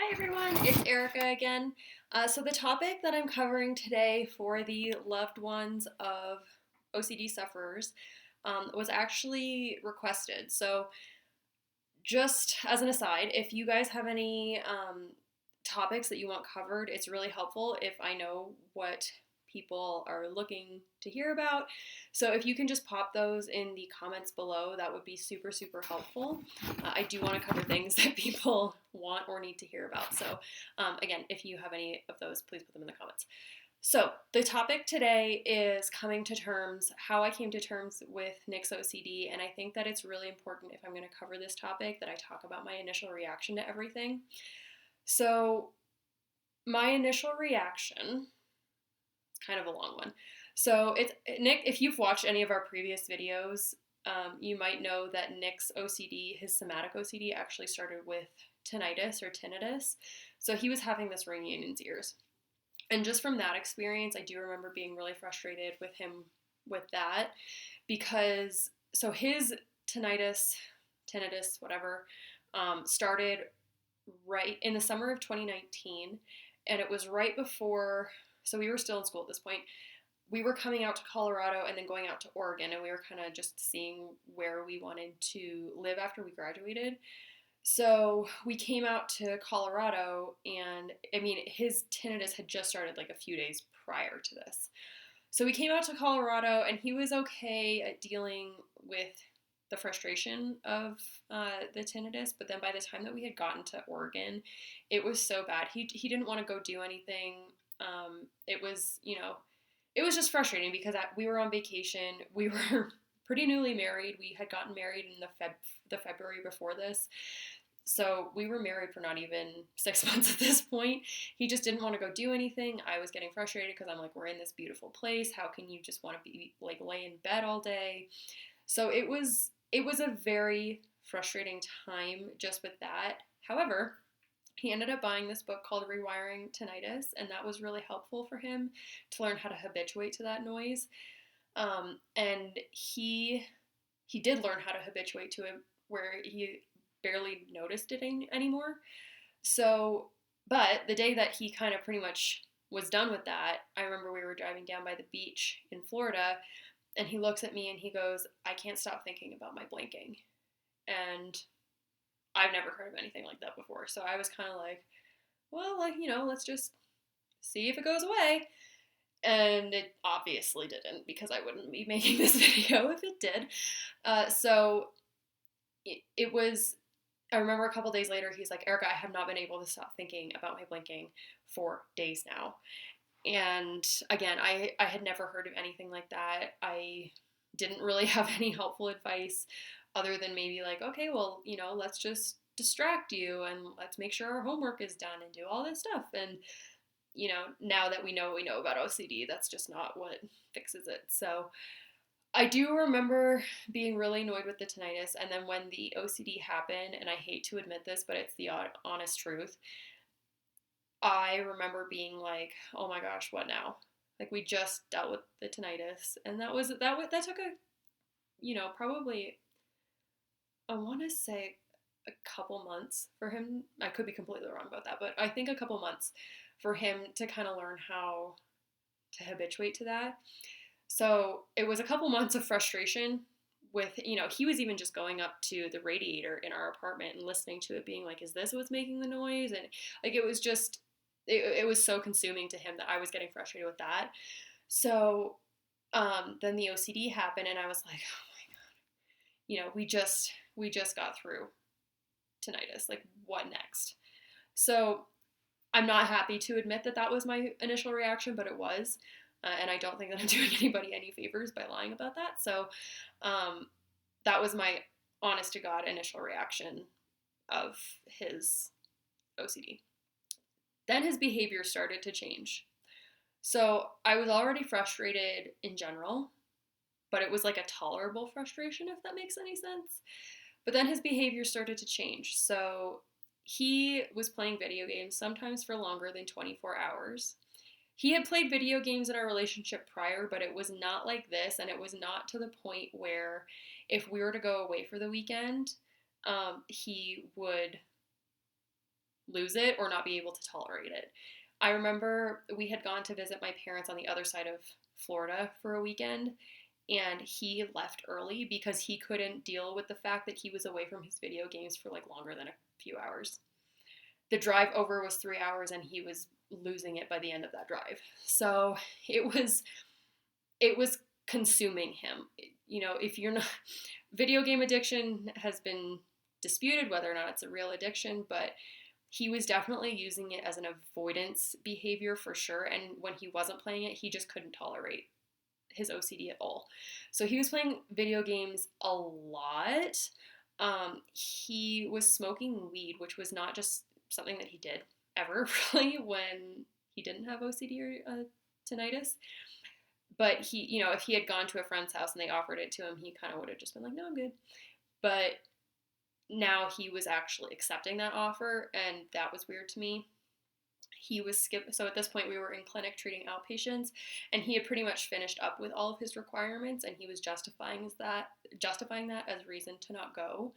Hi everyone, it's Erica again. So the topic that I'm covering today for the loved ones of OCD sufferers was actually requested. So just as an aside, if you guys have any topics that you want covered, it's really helpful if I know what people are looking to hear about. So if you can just pop those in the comments below, that would be super, super helpful. I do want to cover things that people want or need to hear about. So again, if you have any of those, please put them in the comments. So the topic today is coming to terms, how I came to terms with Nick's OCD, and I think that it's really important if I'm going to cover this topic that I talk about my initial reaction to everything. So my initial reaction, it's kind of a long one. So it's Nick, if you've watched any of our previous videos, you might know that Nick's OCD, his somatic OCD, actually started with tinnitus or tinnitus. So he was having this ringing in his ears. And just from that experience, I do remember being really frustrated with him with that because, so his tinnitus, whatever, started right in the summer of 2019. And it was right before, so we were still in school at this point. We were coming out to Colorado and then going out to Oregon, and we were kind of just seeing where we wanted to live after we graduated. So we came out to Colorado, and I mean, his tinnitus had just started like a few days prior to this. So we came out to Colorado, and he was okay at dealing with the frustration of the tinnitus. But then by the time that we had gotten to Oregon, it was so bad. He didn't want to go do anything. It was, it was just frustrating because we were on vacation. We were pretty newly married. We had gotten married in the February before this. So we were married for not even 6 months at this point. He just didn't want to go do anything. I was getting frustrated because I'm like, we're in this beautiful place. How can you just want to be like lay in bed all day? So it was a very frustrating time just with that. However, he ended up buying this book called Rewiring Tinnitus, and that was really helpful for him to learn how to habituate to that noise. And he did learn how to habituate to it, where he barely noticed it anymore. So, but the day that he kind of pretty much was done with that, I remember we were driving down by the beach in Florida, and he looks at me and he goes, "I can't stop thinking about my blinking." And I've never heard of anything like that before. So I was kind of like, well, like, let's just see if it goes away. And it obviously didn't, because I wouldn't be making this video if it did. So it was, I remember a couple days later, he's like, "Erica, I have not been able to stop thinking about my blinking for days now." And again, I had never heard of anything like that. I didn't really have any helpful advice other than maybe like, okay, well, let's just distract you and let's make sure our homework is done and do all this stuff. And, now that we know what we know about OCD, that's just not what fixes it. So I do remember being really annoyed with the tinnitus. And then when the OCD happened, and I hate to admit this, but it's the honest truth, I remember being like, oh my gosh, what now? Like, we just dealt with the tinnitus, and that took probably, I want to say a couple months for him. I could be completely wrong about that, but I think a couple months for him to kind of learn how to habituate to that. So it was a couple months of frustration with, he was even just going up to the radiator in our apartment and listening to it being like, is this what's making the noise? And like, it was just, it was so consuming to him that I was getting frustrated with that. So then the OCD happened, and I was like, oh my God, we just got through tinnitus. Like, what next? So I'm not happy to admit that that was my initial reaction, but it was. And I don't think that I'm doing anybody any favors by lying about that. So that was my honest to God initial reaction of his OCD. Then his behavior started to change. So I was already frustrated in general, but it was like a tolerable frustration, if that makes any sense. But then his behavior started to change. So he was playing video games, sometimes for longer than 24 hours. He had played video games in our relationship prior, but it was not like this, and it was not to the point where if we were to go away for the weekend, he would lose it or not be able to tolerate it. I remember we had gone to visit my parents on the other side of Florida for a weekend, and he left early because he couldn't deal with the fact that he was away from his video games for like longer than a few hours. The drive over was 3 hours, and he was losing it by the end of that drive. So it was consuming him. You know, if you're not, video game addiction has been disputed whether or not it's a real addiction, but he was definitely using it as an avoidance behavior for sure. And when he wasn't playing it, he just couldn't tolerate his OCD at all. So he was playing video games a lot. He was smoking weed, which was not just something that he did ever really when he didn't have OCD or tinnitus. But he, you know, if he had gone to a friend's house and they offered it to him, he kind of would have just been like, no, I'm good. But now he was actually accepting that offer, and that was weird to me. He was so at this point we were in clinic treating outpatients, and he had pretty much finished up with all of his requirements, and he was justifying that as reason to not go,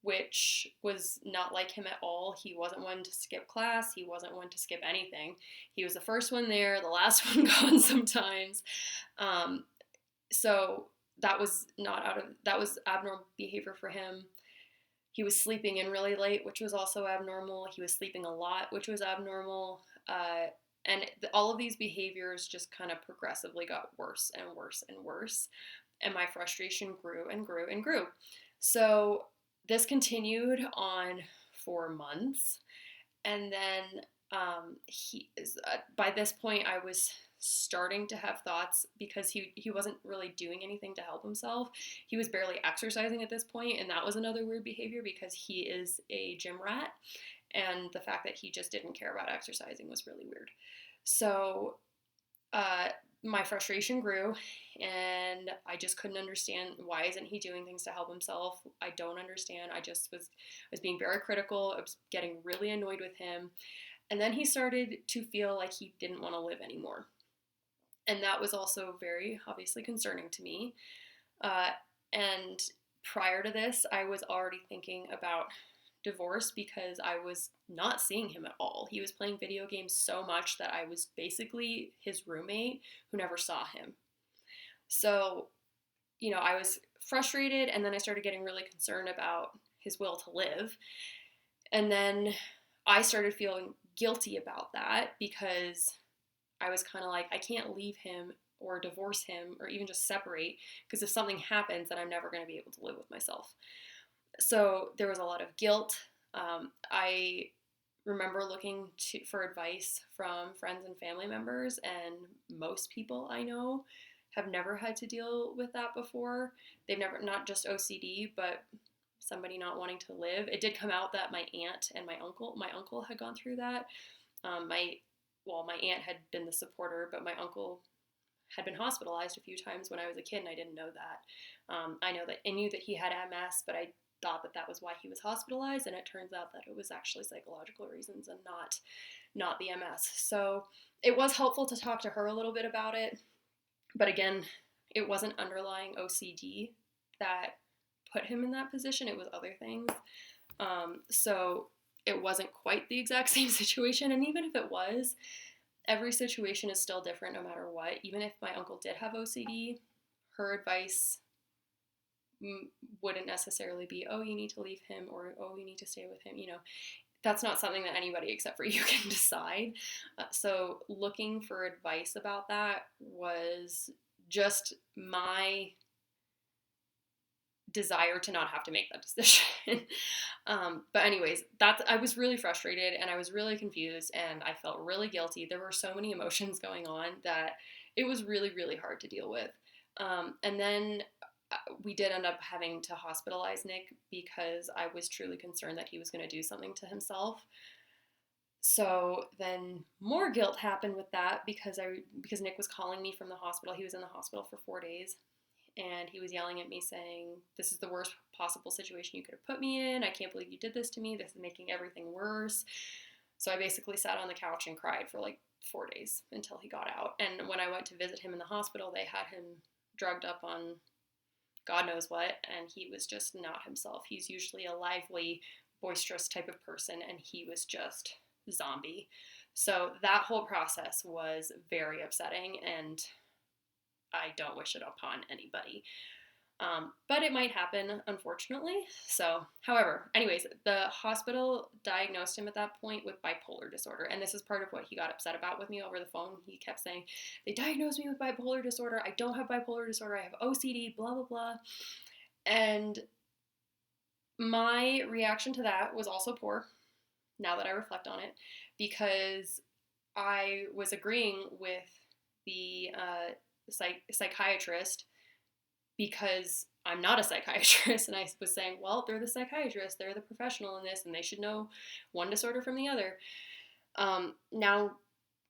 which was not like him at all. He wasn't one to skip class. He wasn't one to skip anything. He was the first one there, the last one gone sometimes. So that was abnormal behavior for him. He was sleeping in really late, which was also abnormal. He was sleeping a lot, which was abnormal. And all of these behaviors just kind of progressively got worse and worse and worse. And my frustration grew and grew and grew. So this continued on for months. And then by this point, I was starting to have thoughts because he wasn't really doing anything to help himself. He was barely exercising at this point, and that was another weird behavior because he is a gym rat, and the fact that he just didn't care about exercising was really weird. So my frustration grew, and I just couldn't understand, why isn't he doing things to help himself? I don't understand. I was being very critical. I was getting really annoyed with him. And then he started to feel like he didn't want to live anymore. And that was also very obviously concerning to me. And prior to this, I was already thinking about divorce because I was not seeing him at all. He was playing video games so much that I was basically his roommate who never saw him. So, you know, I was frustrated, and then I started getting really concerned about his will to live. And then I started feeling guilty about that because I was kind of like, I can't leave him or divorce him or even just separate, because if something happens, then I'm never going to be able to live with myself. So there was a lot of guilt. I remember looking for advice from friends and family members, and most people I know have never had to deal with that before. They've never, not just OCD, but somebody not wanting to live. It did come out that my aunt and my uncle had gone through that. My aunt had been the supporter, but my uncle had been hospitalized a few times when I was a kid, and I didn't know that. I knew that he had MS, but I thought that was why he was hospitalized, and it turns out that it was actually psychological reasons and not the MS. So it was helpful to talk to her a little bit about it, but again, it wasn't underlying OCD that put him in that position. It was other things. So it wasn't quite the exact same situation, and even if it was, every situation is still different no matter what. Even if my uncle did have OCD, her advice wouldn't necessarily be, oh, you need to leave him, or oh, you need to stay with him. You know, that's not something that anybody except for you can decide. So looking for advice about that was just my desire to not have to make that decision. But anyways, I was really frustrated, and I was really confused, and I felt really guilty. There were so many emotions going on that it was really, really hard to deal with. And then we did end up having to hospitalize Nick because I was truly concerned that he was going to do something to himself. So then more guilt happened with that because Nick was calling me from the hospital. He was in the hospital for 4 days. And he was yelling at me saying, this is the worst possible situation you could have put me in. I can't believe you did this to me. This is making everything worse. So I basically sat on the couch and cried for like 4 days until he got out. And when I went to visit him in the hospital, they had him drugged up on God knows what, and he was just not himself. He's usually a lively, boisterous type of person, and he was just zombie. So that whole process was very upsetting, and I don't wish it upon anybody. But it might happen, unfortunately. So, however, anyways, the hospital diagnosed him at that point with bipolar disorder. And this is part of what he got upset about with me over the phone. He kept saying, they diagnosed me with bipolar disorder. I don't have bipolar disorder. I have OCD, blah, blah, blah. And my reaction to that was also poor, now that I reflect on it, because I was agreeing with the psychiatrist because I'm not a psychiatrist, and I was saying, well, they're the psychiatrist, they're the professional in this, and they should know one disorder from the other. Now,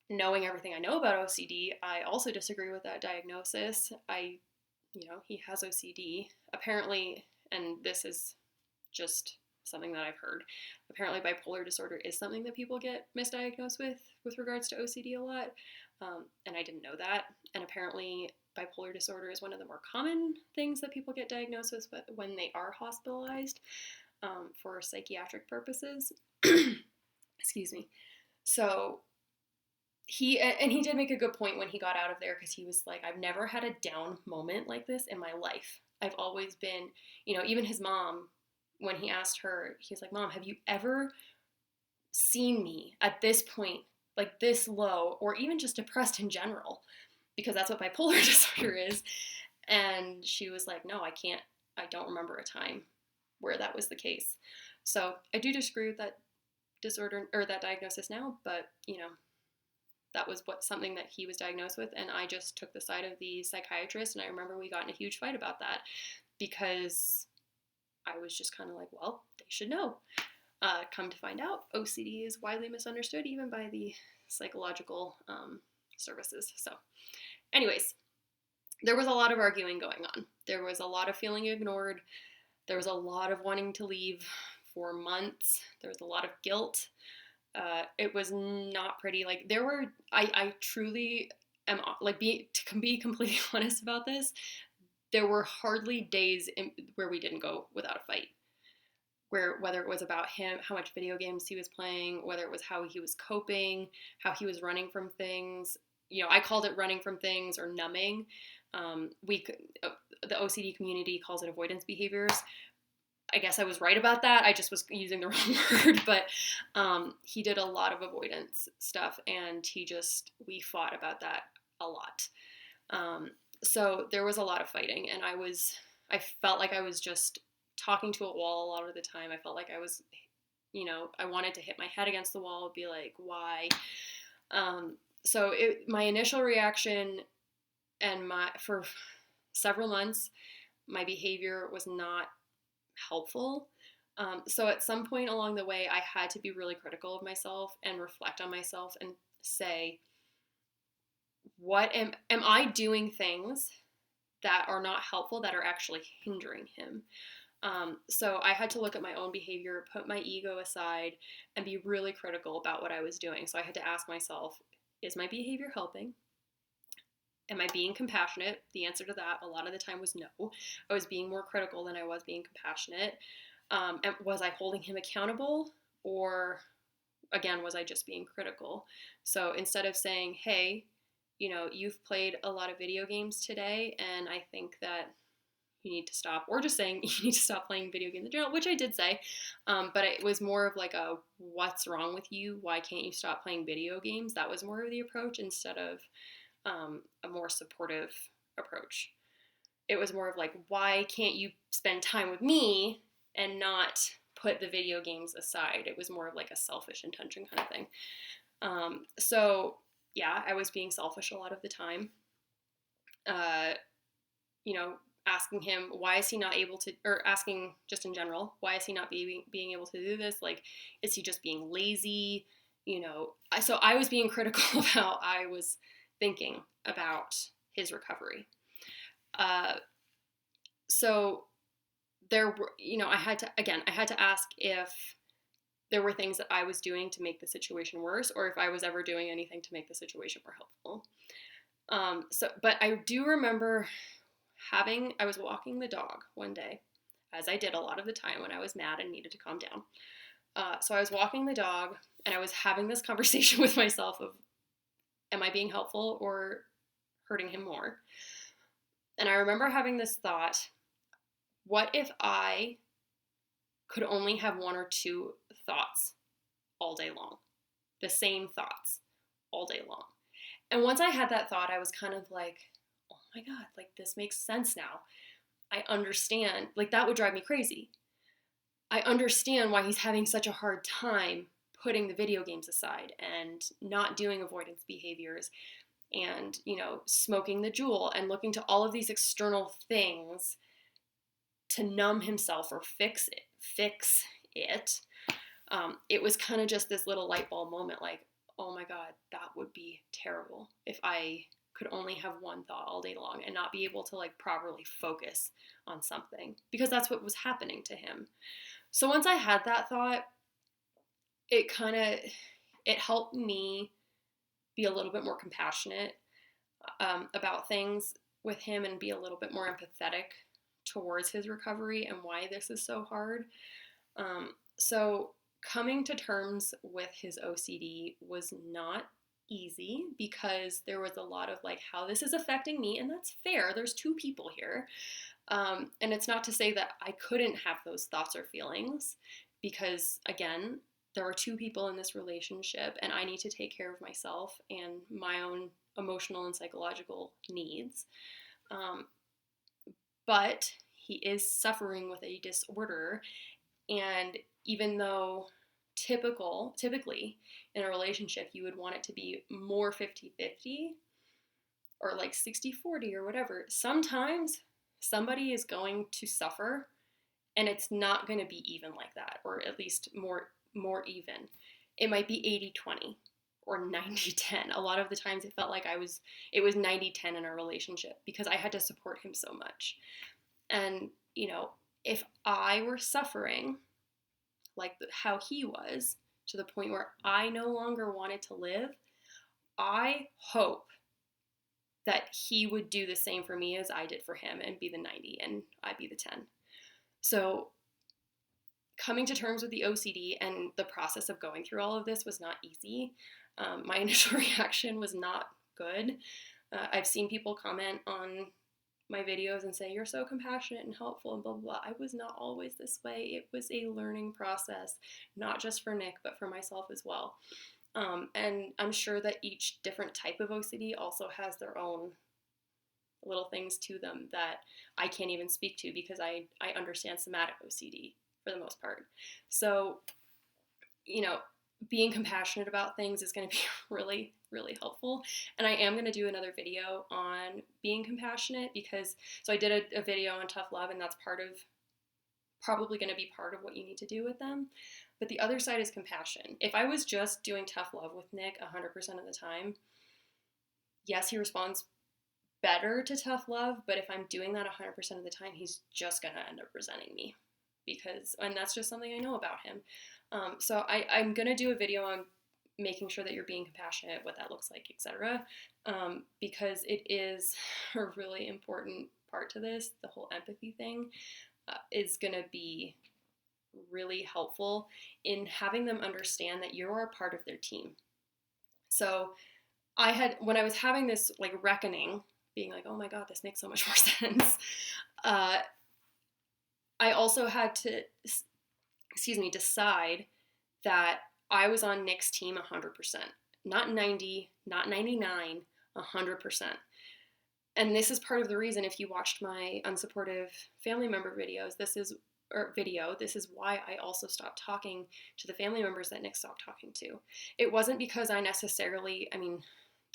knowing everything I know about OCD, I also disagree with that diagnosis. He has OCD. Apparently, and this is just something that I've heard, apparently bipolar disorder is something that people get misdiagnosed with regards to OCD a lot, and I didn't know that. And apparently bipolar disorder is one of the more common things that people get diagnosed with when they are hospitalized for psychiatric purposes. Excuse me. So he did make a good point when he got out of there, because he was like, I've never had a down moment like this in my life. I've always been, even his mom, when he asked her, he was like, Mom, have you ever seen me at this point, like this low, or even just depressed in general? Because that's what bipolar disorder is. And she was like, no, I don't remember a time where that was the case. So I do disagree with that disorder, or that diagnosis now, but that was something that he was diagnosed with, and I just took the side of the psychiatrist. And I remember we got in a huge fight about that, because I was just kind of like, well, they should know. Come to find out, OCD is widely misunderstood even by the psychological services. So anyways, there was a lot of arguing going on. There was a lot of feeling ignored. There was a lot of wanting to leave for months. There was a lot of guilt. It was not pretty. Like, I truly am, like, to be completely honest about this, there were hardly days where we didn't go without a fight. Whether it was about him, how much video games he was playing, whether it was how he was coping, how he was running from things. I called it running from things or numbing. The OCD community calls it avoidance behaviors. I guess I was right about that. I just was using the wrong word, but he did a lot of avoidance stuff, and we fought about that a lot. So there was a lot of fighting, and I felt like I was just talking to a wall a lot of the time. I felt like I was, I wanted to hit my head against the wall, be like, why? So my initial reaction, and for several months, my behavior was not helpful. So at some point along the way, I had to be really critical of myself and reflect on myself and say, what am I doing things that are not helpful, that are actually hindering him? So I had to look at my own behavior, put my ego aside, and be really critical about what I was doing. So I had to ask myself, is my behavior helping? Am I being compassionate? The answer to that a lot of the time was no. I was being more critical than I was being compassionate. And was I holding him accountable? Or, again, was I just being critical? So instead of saying, hey, you've played a lot of video games today, and I think that you need to stop, or just saying you need to stop playing video games in general, which I did say, but it was more of like a, what's wrong with you? Why can't you stop playing video games? That was more of the approach, instead of a more supportive approach. It was more of like, why can't you spend time with me and not put the video games aside? It was more of like a selfish intention kind of thing. So yeah, I was being selfish a lot of the time. Asking him, why is he not able to, or asking just in general, why is he not being able to do this? Like, is he just being lazy? So I was being critical of how I was thinking about his recovery. So there were, I had to ask if there were things that I was doing to make the situation worse, or if I was ever doing anything to make the situation more helpful. But I do remember I was walking the dog one day, as I did a lot of the time when I was mad and needed to calm down. So I was walking the dog and I was having this conversation with myself of, am I being helpful or hurting him more? And I remember having this thought, what if I could only have one or two thoughts all day long? The same thoughts all day long. And once I had that thought, I was kind of like, oh my God, like this makes sense now. I understand. Like that would drive me crazy. I understand why he's having such a hard time putting the video games aside and not doing avoidance behaviors and, smoking the jewel and looking to all of these external things to numb himself or fix it. It was kind of just this little light bulb moment, like, oh my God, that would be terrible if I could only have one thought all day long and not be able to like properly focus on something, because that's what was happening to him. So once I had that thought, it helped me be a little bit more compassionate about things with him and be a little bit more empathetic towards his recovery and why this is so hard. So coming to terms with his OCD was not easy, because there was a lot of like how this is affecting me, and that's fair. There's two people here. And it's not to say that I couldn't have those thoughts or feelings, because again, there are two people in this relationship and I need to take care of myself and my own emotional and psychological needs. But he is suffering with a disorder, and even though typically in a relationship you would want it to be more 50-50 or like 60-40 or whatever, sometimes somebody is going to suffer and it's not going to be even like that, or at least more even. It might be 80-20 or 90-10. A lot of the times it felt like it was 90-10 in our relationship because I had to support him so much. And, if I were suffering like how he was, to the point where I no longer wanted to live, I hope that he would do the same for me as I did for him and be the 90 and I'd be the 10. So coming to terms with the OCD and the process of going through all of this was not easy. My initial reaction was not good. I've seen people comment on my videos and say, you're so compassionate and helpful and blah, blah, blah. I was not always this way. It was a learning process, not just for Nick, but for myself as well. And I'm sure that each different type of OCD also has their own little things to them that I can't even speak to, because I understand somatic OCD for the most part. So, being compassionate about things is going to be really, really helpful. And I am going to do another video on being compassionate, because, so I did a video on tough love, and that's probably going to be part of what you need to do with them. But the other side is compassion. If I was just doing tough love with Nick 100% of the time, yes, he responds better to tough love, but if I'm doing that 100% of the time, he's just going to end up resenting me, and that's just something I know about him. So I'm going to do a video on making sure that you're being compassionate, what that looks like, etc. Because it is a really important part to this. The whole empathy thing is going to be really helpful in having them understand that you're a part of their team. So when I was having this like reckoning, being like, oh my God, this makes so much more sense. I also had to, decide that I was on Nick's team 100%, not 90, not 99, 100%. And this is part of the reason, if you watched my unsupportive family member videos, this is why I also stopped talking to the family members that Nick stopped talking to. It wasn't because there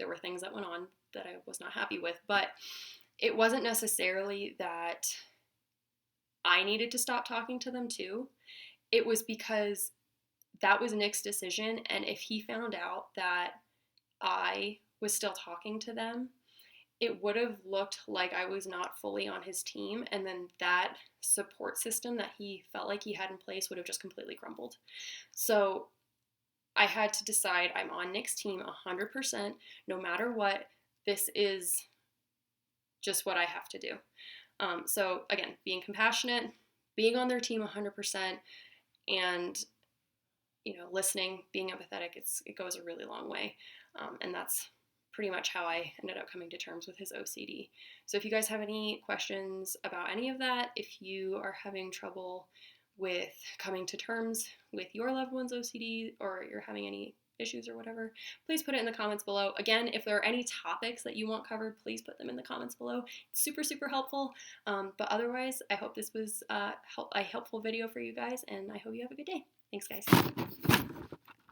were things that went on that I was not happy with, but it wasn't necessarily that I needed to stop talking to them too. It was because that was Nick's decision, and if he found out that I was still talking to them, it would have looked like I was not fully on his team, and then that support system that he felt like he had in place would have just completely crumbled. So I had to decide I'm on Nick's team 100%, no matter what. This is just what I have to do. So again, being compassionate, being on their team 100%, and listening, being empathetic, it goes a really long way. And that's pretty much how I ended up coming to terms with his OCD. So if you guys have any questions about any of that, if you are having trouble with coming to terms with your loved one's OCD, or you're having any issues or whatever, please put it in the comments below. Again, if there are any topics that you want covered, please put them in the comments below. It's super, super helpful. But otherwise, I hope this was a helpful video for you guys, and I hope you have a good day. Thanks, guys.